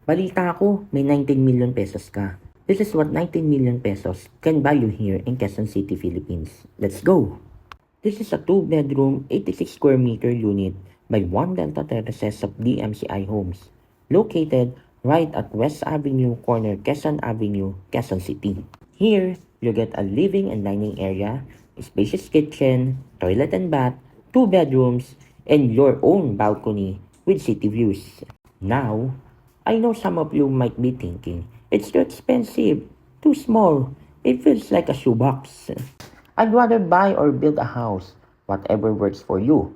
Balita ko, may 19 million pesos ka. This is what 19 million pesos can buy you here in Quezon City, Philippines. Let's go! This is a 2-bedroom, 86 square meter unit by One Delta Terraces of DMCI Homes, located right at West Avenue, corner Quezon Avenue, Quezon City. Here, you get a living and dining area, a spacious kitchen, toilet and bath, 2 bedrooms, and your own balcony with city views. Now, I know some of you might be thinking, it's too expensive, too small, it feels like a shoebox. I'd rather buy or build a house, whatever works for you.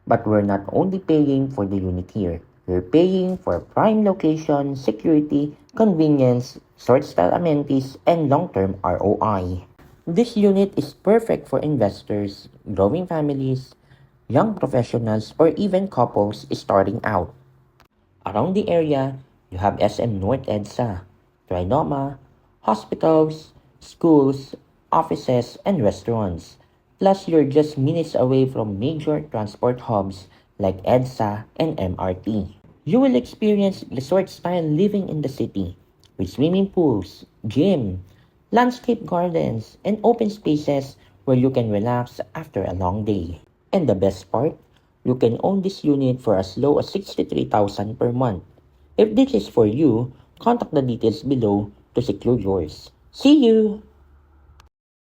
But we're not only paying for the unit here, we're paying for prime location, security, convenience, short-style amenities, and long-term ROI. This unit is perfect for investors, growing families, young professionals, or even couples starting out. Around the area, you have SM North EDSA, Trinoma, hospitals, schools, offices, and restaurants. Plus, you're just minutes away from major transport hubs like EDSA and MRT. You will experience resort-style living in the city with swimming pools, gym, landscape gardens, and open spaces where you can relax after a long day. And the best part, you can own this unit for as low as 63,000 per month. If this is for you, contact the details below to secure yours. See you!